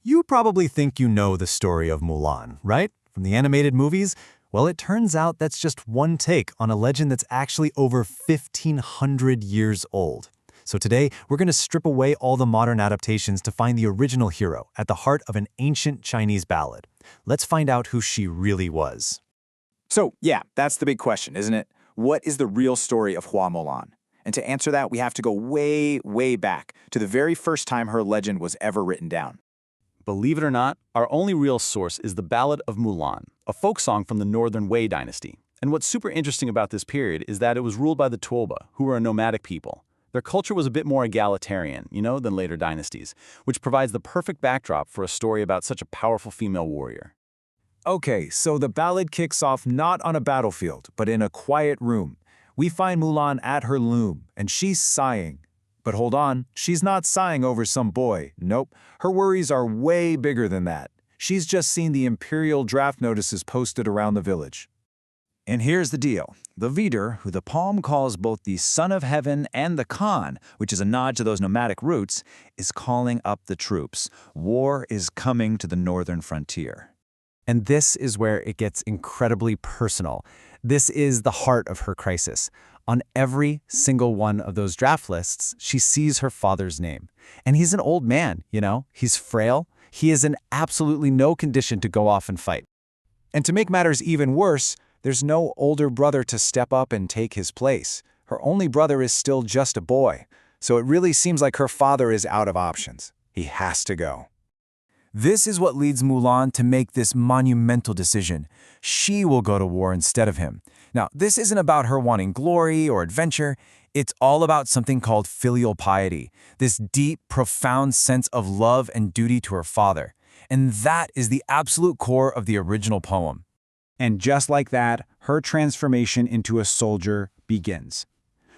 You probably think you know the story of Mulan, right? From the animated movies? Well, it turns out that's just one take on a legend that's actually over 1,500 years old. So today, we're going to strip away all the modern adaptations to find the original hero at the heart of an ancient Chinese ballad. Let's find out who she really was. So, yeah, that's the big question, isn't it? What is the real story of Hua Mulan? And to answer that, we have to go way, way back to the very first time her legend was ever written down. Believe it or not, our only real source is the Ballad of Mulan, a folk song from the Northern Wei dynasty. And what's super interesting about this period is that it was ruled by the Tuoba, who were a nomadic people. Their culture was a bit more egalitarian, than later dynasties, which provides the perfect backdrop for a story about such a powerful female warrior. Okay, so the ballad kicks off not on a battlefield, but in a quiet room. We find Mulan at her loom, and she's sighing. But hold on, she's not sighing over some boy. Nope, her worries are way bigger than that. She's just seen the imperial draft notices posted around the village. And here's the deal. The Veeder, who the poem calls both the Son of Heaven and the Khan, which is a nod to those nomadic roots, is calling up the troops. War is coming to the northern frontier. And this is where it gets incredibly personal. This is the heart of her crisis. On every single one of those draft lists, she sees her father's name. And he's an old man, He's frail. He is in absolutely no condition to go off and fight. And to make matters even worse, there's no older brother to step up and take his place. Her only brother is still just a boy. So it really seems like her father is out of options. He has to go. This is what leads Mulan to make this monumental decision. She will go to war instead of him. Now, this isn't about her wanting glory or adventure. It's all about something called filial piety, this deep, profound sense of love and duty to her father. And that is the absolute core of the original poem. And just like that, her transformation into a soldier begins.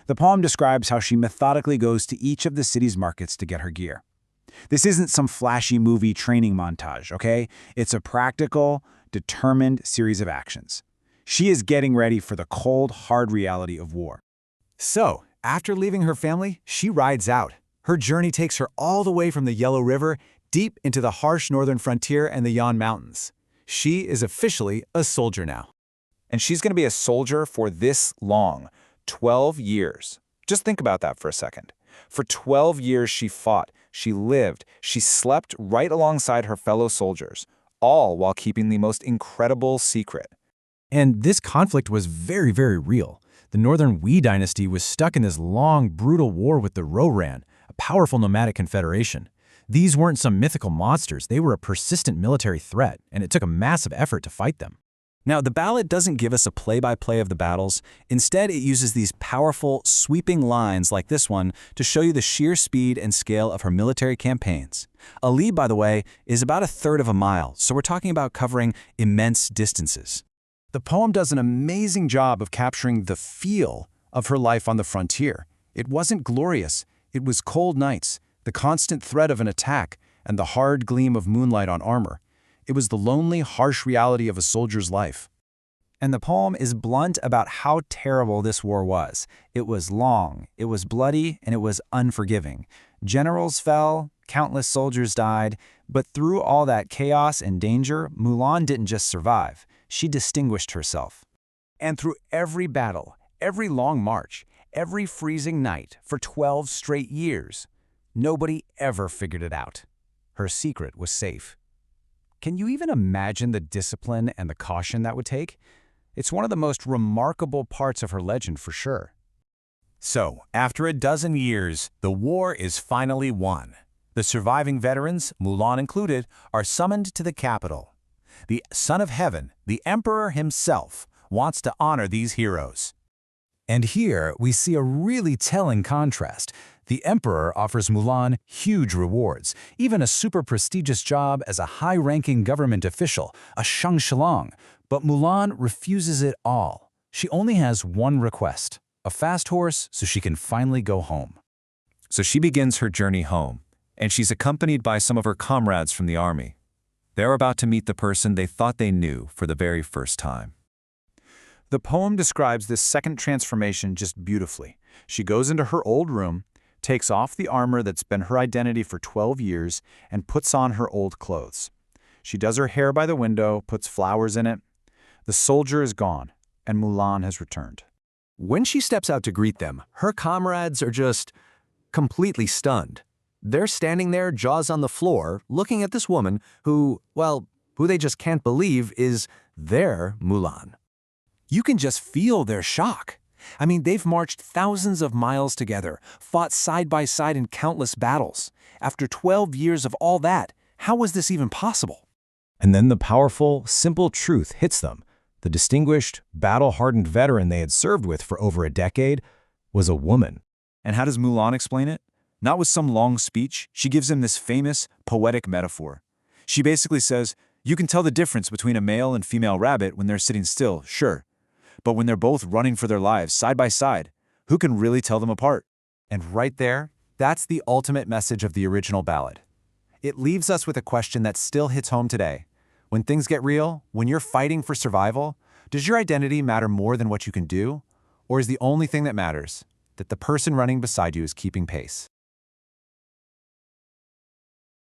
The poem describes how she methodically goes to each of the city's markets to get her gear. This isn't some flashy movie training montage, okay? It's a practical, determined series of actions. She is getting ready for the cold, hard reality of war. So, after leaving her family, she rides out. Her journey takes her all the way from the Yellow River, deep into the harsh northern frontier and the Yan Mountains. She is officially a soldier now. And she's going to be a soldier for this long, 12 years. Just think about that for a second. For 12 years she fought, she lived, she slept right alongside her fellow soldiers, all while keeping the most incredible secret. And this conflict was very, very real. The Northern Wei dynasty was stuck in this long, brutal war with the Roran, a powerful nomadic confederation. These weren't some mythical monsters, they were a persistent military threat, and it took a massive effort to fight them. Now, the ballad doesn't give us a play-by-play of the battles. Instead, it uses these powerful, sweeping lines like this one to show you the sheer speed and scale of her military campaigns. A li, by the way, is about 1/3 of a mile, so we're talking about covering immense distances. The poem does an amazing job of capturing the feel of her life on the frontier. It wasn't glorious. It was cold nights, the constant threat of an attack, and the hard gleam of moonlight on armor. It was the lonely, harsh reality of a soldier's life. And the poem is blunt about how terrible this war was. It was long, it was bloody, and it was unforgiving. Generals fell, countless soldiers died, but through all that chaos and danger, Mulan didn't just survive. She distinguished herself. And through every battle, every long march, every freezing night for 12 straight years, nobody ever figured it out. Her secret was safe. Can you even imagine the discipline and the caution that would take? It's one of the most remarkable parts of her legend for sure. So, after a dozen years, the war is finally won. The surviving veterans, Mulan included, are summoned to the capital. The Son of Heaven, the Emperor himself, wants to honor these heroes. And here we see a really telling contrast. The Emperor offers Mulan huge rewards, even a super prestigious job as a high-ranking government official, a shangshilong. But Mulan refuses it all. She only has one request, a fast horse so she can finally go home. So she begins her journey home, and she's accompanied by some of her comrades from the army. They're about to meet the person they thought they knew for the very first time. The poem describes this second transformation just beautifully. She goes into her old room, takes off the armor that's been her identity for 12 years, and puts on her old clothes. She does her hair by the window, puts flowers in it. The soldier is gone, and Mulan has returned. When she steps out to greet them, her comrades are just completely stunned. They're standing there, jaws on the floor, looking at this woman who they just can't believe is their Mulan. You can just feel their shock. I mean, they've marched thousands of miles together, fought side by side in countless battles. After 12 years of all that, how was this even possible? And then the powerful, simple truth hits them. The distinguished, battle-hardened veteran they had served with for over a decade was a woman. And how does Mulan explain it? Not with some long speech. She gives him this famous, poetic metaphor. She basically says, you can tell the difference between a male and female rabbit when they're sitting still, sure. But when they're both running for their lives, side by side, who can really tell them apart? And right there, that's the ultimate message of the original ballad. It leaves us with a question that still hits home today. When things get real, when you're fighting for survival, does your identity matter more than what you can do? Or is the only thing that matters that the person running beside you is keeping pace?